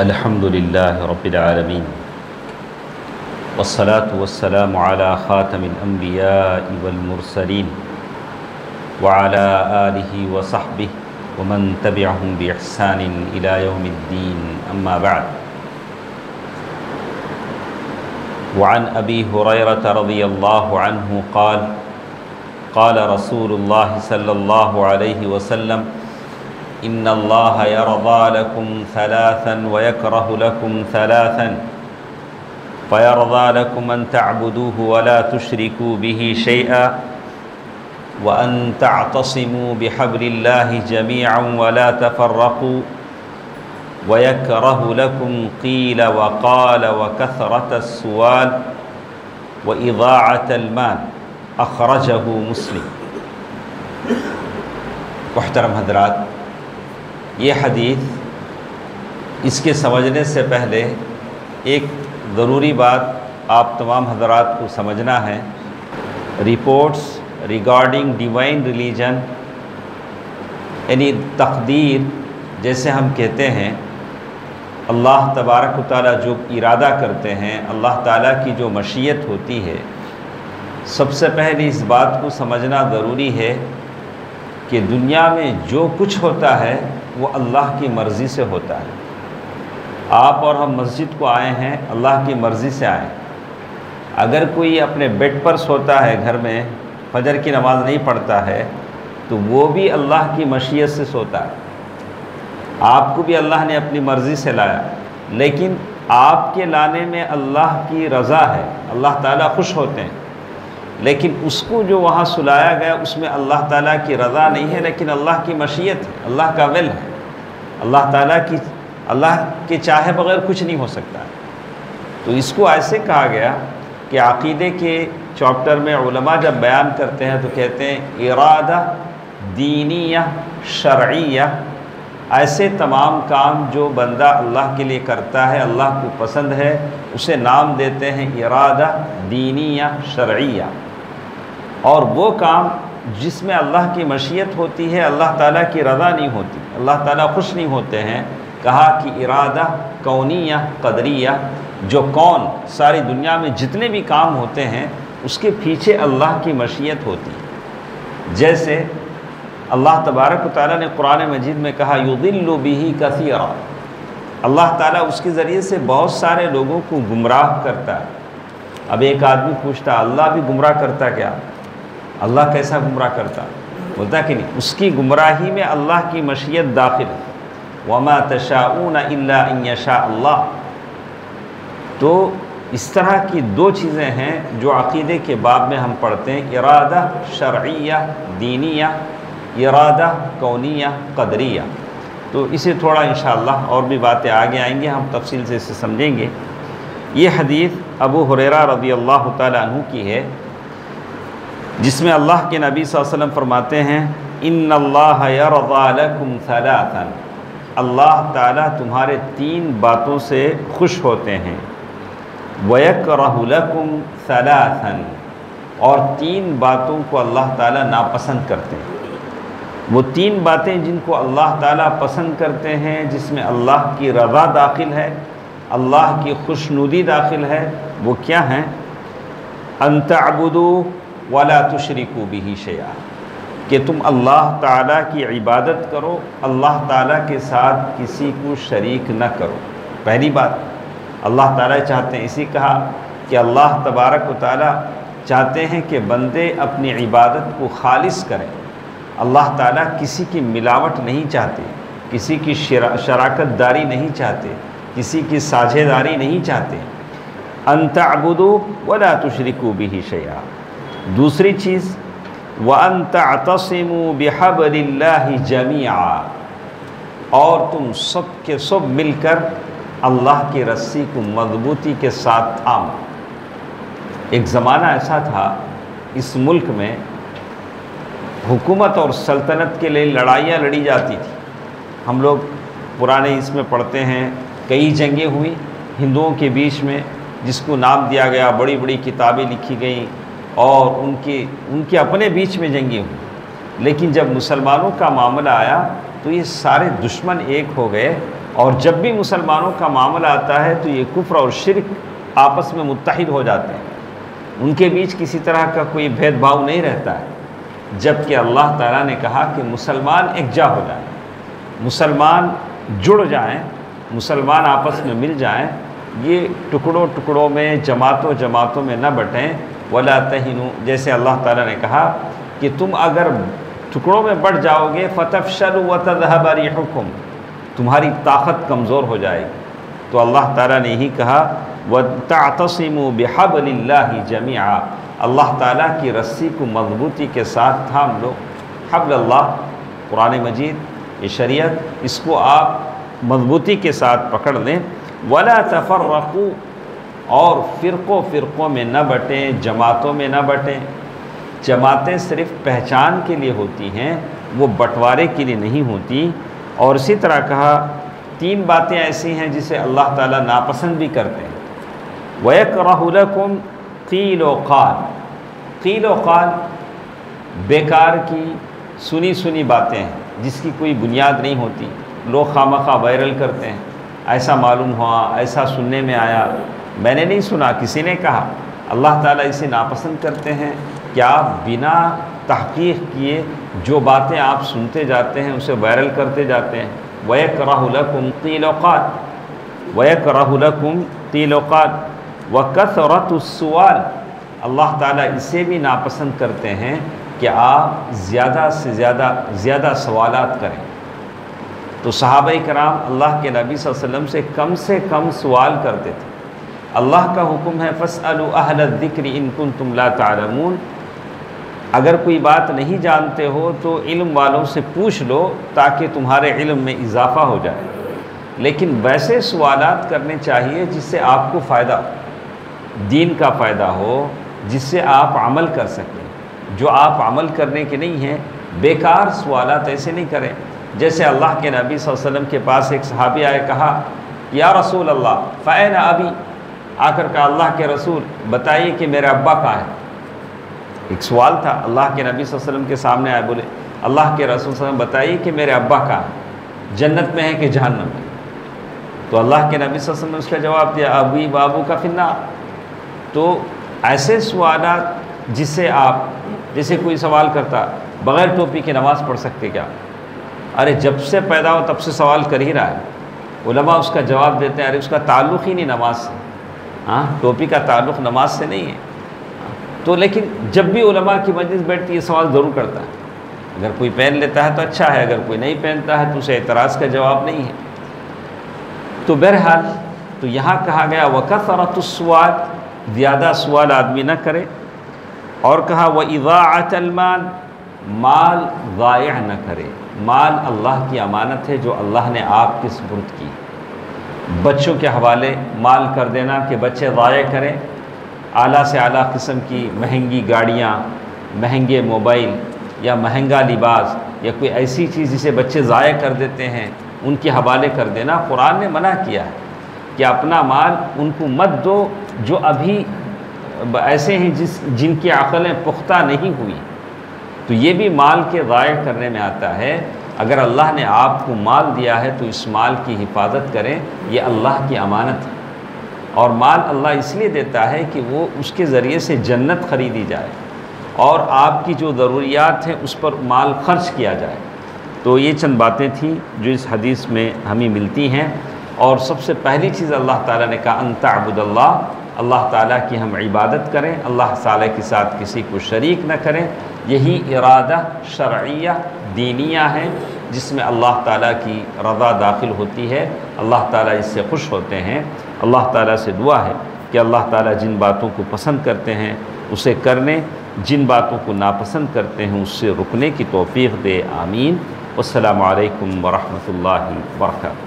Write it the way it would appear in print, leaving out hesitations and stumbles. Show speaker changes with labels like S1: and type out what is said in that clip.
S1: الحمد لله رب العالمين والصلاة والسلام على خاتم الأنبياء والمرسلين وعلى آله وصحبه ومن تبعهم بإحسان إلى يوم الدين أما بعد. وعن أبي هريرة رضي الله عنه قال قال رسول الله صلى الله عليه وسلم إن الله يرضى لكم ثلاثا ويكره لكم ثلاثا فيرضى لكم أن تعبدوه ولا تشركوا به شيئا وأن تعتصموا بحبل الله جميعا ولا تفرقوا ويكره لكم قيل وقال وكثرة السؤال وإضاعة المال أخرجه مسلم. محترم حضرات، یہ حدیث اس کے سمجھنے سے پہلے ایک ضروری بات آپ تمام حضرات کو سمجھنا ہے. رپورٹس ریگارڈنگ ڈیوائن ریلیجن یعنی تقدیر جیسے ہم کہتے ہیں، اللہ تبارک و تعالیٰ جو ارادہ کرتے ہیں، اللہ تعالیٰ کی جو مشیت ہوتی ہے، سب سے پہلے اس بات کو سمجھنا ضروری ہے کہ دنیا میں جو کچھ ہوتا ہے وہ اللہ کی مرضی سے ہوتا ہے. آپ اور ہم مسجد کو آئے ہیں، اللہ کی مرضی سے آئے. اگر کوئی اپنے بیڈ پر سوتا ہے، گھر میں فجر کی نماز نہیں پڑھتا ہے، تو وہ بھی اللہ کی مشیت سے سوتا ہے. آپ کو بھی اللہ نے اپنی مرضی سے لایا، لیکن آپ کے لانے میں اللہ کی رضا ہے، اللہ تعالیٰ خوش ہوتے ہیں. لیکن اس کو جو وہاں سلایا گیا اس میں اللہ تعالیٰ کی رضا نہیں ہے، لیکن اللہ کی مشیت ہے، اللہ کا ول ہے. اللہ کے چاہے بغیر کچھ نہیں ہو سکتا ہے. تو اس کو ایسے کہا گیا کہ عقیدے کے چیپٹر میں علماء جب بیان کرتے ہیں تو کہتے ہیں ارادہ دینیہ شرعیہ، ایسے تمام کام جو بندہ اللہ کے لیے کرتا ہے، اللہ کو پسند ہے، اسے نام دیتے ہیں ارادہ دینیہ شرعیہ. اور وہ کام جس میں اللہ کی مشیت ہوتی ہے، اللہ تعالیٰ کی رضا نہیں ہوتی، اللہ تعالیٰ خوش نہیں ہوتے ہیں، کہا کہ ارادہ کونیہ قدریہ، جو کون ساری دنیا میں جتنے بھی کام ہوتے ہیں اس کے پیچھے اللہ کی مشیت ہوتی ہے. جیسے اللہ تبارک و تعالیٰ نے قرآن مجید میں کہا یضل بہ کثیرا، اللہ تعالیٰ اس کے ذریعے سے بہت سارے لوگوں کو گمراہ کرتا ہے. اب ایک آدمی پوچھتا اللہ بھی گمراہ کرتا کیا؟ اللہ کیسا گمراہ کرتا؟ بولتا کہ نہیں، اس کی گمراہی میں اللہ کی مشیت داخل ہے. وما تشاءون الا ان یشاء اللہ. تو اس طرح کی دو چیزیں ہیں جو عقیدے کے باب میں ہم پڑھتے ہیں، ارادہ شرعیہ دینیہ، ارادہ کونیہ قدریہ. تو اسے تھوڑا انشاءاللہ اور بھی باتیں آگے آئیں گے، ہم تفصیل سے اسے سمجھیں گے. یہ حدیث ابو ہریرہ رضی اللہ تعالی عنہ کی ہے، جس میں اللہ کے نبی صلی اللہ علیہ وسلم فرماتے ہیں ان اللہ یرضی لکم ثلاثا، اللہ تعالیٰ تمہارے تین باتوں سے خوش ہوتے ہیں. وَيَكْرَهُ لَكُمْ ثَلَاثًا، اور تین باتوں کو اللہ تعالیٰ ناپسند کرتے ہیں. وہ تین باتیں جن کو اللہ تعالیٰ پسند کرتے ہیں، جس میں اللہ کی رضا داخل ہے، اللہ کی خوشنودی داخل ہے، وہ کیا ہیں؟ أَن تَعْبُدُوا وَلَا تُشْرِكُوا بِهِ شَيْئًا، کہ تم اللہ تعالیٰ کی عبادت کرو، اللہ تعالیٰ کے ساتھ کسی کو شریک نہ کرو. پہلی بات اللہ تعالیٰ چاہتے ہیں، اسی کہا کہ اللہ تبارک و تعالیٰ چاہتے ہیں کہ بندے اپنی عبادت کو خالص کریں. اللہ تعالیٰ کسی کی ملاوٹ نہیں چاہتے، کسی کی شراکت داری نہیں چاہتے، کسی کی ساجھے داری نہیں چاہتے. ان تعبدوا ولا تشركوا به شيئا. دوسری چیز وان تعتصموا بحبل الله جميعا، اور تم سب کے سب مل کر اللہ کی رسی کو مضبوطی کے ساتھ تھامو. ایک زمانہ ایسا تھا اس ملک میں حکومت اور سلطنت کے لیے لڑائیاں لڑی جاتی تھی. ہم لوگ پرانے اس میں پڑھتے ہیں کئی جنگیں ہوئی ہندوؤں کے بیچ میں، جس کو نام دیا گیا، بڑی بڑی کتابیں لکھی گئیں اور ان کے اپنے بیچ میں جنگیں ہوئی. لیکن جب مسلمانوں کا معاملہ آیا تو یہ سارے دشمن ایک ہو گئے اور جب بھی مسلمانوں کا معاملہ آتا ہے تو یہ کفر اور شرک آپس میں متحد ہو جاتے ہیں، ان کے بیچ کسی طرح کا کوئی بھید بھاؤ نہیں رہتا ہے، جبکہ اللہ تعالیٰ نے کہا کہ مسلمان یکجا ہو جائیں، مسلمان جڑ جائیں، مسلمان آپس میں مل جائیں، یہ ٹکڑوں ٹکڑوں میں جماعتوں میں نہ بٹیں۔ وَلَا تَهِنُوا، جیسے اللہ تعالیٰ نے کہا کہ تم اگر ٹکڑوں میں بٹ جاؤ گے فَتَفْشَلُوا وَتَذْهَبَ رِيحُكُمْ، تمہاری طاقت کمزور ہو جائے گی۔ تو اللہ تعالیٰ نے یہی کہا وَتَعْتَصِمُوا بِحَبْلِ اللَّهِ جَمِيعًا، اللہ تعالیٰ کی رسی کو مضبوطی کے ساتھ تھام لو۔ حبل اللہ قرآن مجید، یہ شریعت، اس کو آپ مضبوطی کے ساتھ پکڑ لیں۔ وَلَا تَفَرَّقُوا، اور فرقوں میں نہ بٹیں، جماعتوں میں نہ بٹیں۔ جماعتیں صرف پہچان کے لیے ہوتی ہیں، وہ بٹوارے کے لیے نہیں ہوتی۔ اور اسی طرح کہا 3 باتیں ایسی ہیں جسے اللہ تعالیٰ ناپسند بھی کرتے ہیں۔ وَيَكْرَهُ لَكُمْ قِيلُ وَقَالُ، قیل و قال بیکار کی سنی باتیں ہیں جس کی کوئی بنیاد نہیں ہوتی، لوگ خواہ وائرل کرتے ہیں، ایسا معلوم ہوا، ایسا سننے میں آیا، میں نے نہیں سنا، کسی نے کہا۔ اللہ تعالیٰ اسے ناپسند کرتے ہیں کہ آپ بنا تحقیق کیے جو باتیں آپ سنتے جاتے ہیں اسے وائرل کرتے جاتے ہیں۔ وَيَكْرَهُ لَكُمْ قِيلُ وَقَالُ، وَيَكْرَهُ لَكُمْ قِيلُ وَقَالُ وَكَثْرَةُ السُّؤَالِ، اللہ تعالیٰ اسے بھی ناپسند کرتے ہیں کہ آپ زیادہ سے زیادہ سوالات کریں۔ تو صحابہ کرام اللہ کے نبی صلی اللہ علیہ وسلم سے کم سوال کرتے تھے۔ اللہ کا حکم ہے فَاسْأَلُوا أَهْلَ الذِّكْرِ إِن كُنتُمْ لَا تَعْلَمُونَ، اگر کوئی بات نہیں جانتے ہو تو علم والوں سے پوچھ لو تاکہ تمہارے علم میں اضافہ ہو جائے، لیکن ویسے سوالات کرنے چاہیے جس سے آپ کو فائدہ ہو، دین کا فائدہ ہو، جس سے آپ عمل کر سکیں۔ جو آپ عمل کرنے کے نہیں ہیں، بیکار سوالات ایسے نہیں کریں۔ جیسے اللہ کے نبی صلی اللہ علیہ وسلم کے پاس ایک صحابی آئے، کہا یا رسول اللہ فَأَيْنَ أَبِي، آ کر کہا اللہ کے رسول بتائیے کہ میرے ابا کہاں ہے۔ ایک سوال تھا، اللہ کے نبی صلی اللہ علیہ وسلم کے سامنے آئے، بولے اللہ کے رسول صلی اللہ علیہ وسلم بتائیے کہ میرے ابا کہاں ہے، جنت میں ہے کہ جہنم میں؟ تو اللہ کے نبی صلی اللہ علیہ وسلم نے اس کا جواب دیا ابی بابو کا فی النار۔ تو ایسے سوالات جس سے آپ، جیسے کوئی سوال کرتا بغیر ٹوپی کے نماز پڑھ سکتے کیا؟ ارے جب سے پیدا ہو تب سے سوال کر ہی رہا ہے۔ علماء اس کا جواب دیتے ہیں ارے اس کا تعلق ہی نہیں نماز سے، ہاں ٹوپی کا تعلق نماز سے نہیں ہے۔ تو لیکن جب بھی علماء کی مجلس بیٹھتی ہے سوال ضرور کرتا ہے، اگر کوئی پہن لیتا ہے تو اچھا ہے، اگر کوئی نہیں پہنتا ہے تو اسے اعتراض کا جواب نہیں ہے۔ تو بہرحال تو یہاں کہا گیا وَكَثْرَةُ السُّؤَالِ، زیادہ سوال آدمی نہ کرے، اور کہا وَإِضَاعَةَ الْمَالِ، مال ضائع نہ کرے۔ مال اللہ کی امانت ہے جو اللہ نے آپ کے سپرد کی۔ بچوں کے حوالے مال کر دینا کہ بچے ضائع کریں، اعلیٰ سے اعلیٰ قسم کی مہنگی گاڑیاں، مہنگے موبائل یا مہنگا لباس یا کوئی ایسی چیز جسے بچے ضائع کر دیتے ہیں ان کے حوالے کر دینا، قرآن نے منع کیا ہے کہ اپنا مال ان کو مت دو جو ابھی ایسے ہیں جن کی عقلیں پختہ نہیں ہوئی۔ تو یہ بھی مال کے ضائع کرنے میں آتا ہے۔ اگر اللہ نے آپ کو مال دیا ہے تو اس مال کی حفاظت کریں، یہ اللہ کی امانت ہے، اور مال اللہ اس لیے دیتا ہے کہ وہ اس کے ذریعے سے جنت خریدی جائے اور آپ کی جو ضروریات ہیں اس پر مال خرچ کیا جائے۔ تو یہ چند باتیں تھیں جو اس حدیث میں ہمیں ملتی ہیں، اور سب سے پہلی چیز اللہ تعالیٰ نے کہا ان تعبد اللہ، اللہ تعالیٰ کی ہم عبادت کریں، اللہ تعالیٰ کے ساتھ کسی کو شریک نہ کریں۔ یہی ارادہ شرعیہ دینیہ ہے جس میں اللہ تعالیٰ کی رضا داخل ہوتی ہے، اللہ تعالیٰ اس سے خوش ہوتے ہیں۔ اللہ تعالیٰ سے دعا ہے کہ اللہ تعالیٰ جن باتوں کو پسند کرتے ہیں اسے کرنے، جن باتوں کو ناپسند کرتے ہیں اس سے رکنے کی توفیق دے، آمین۔ والسلام علیکم ورحمۃ اللہ وبرکاتہ۔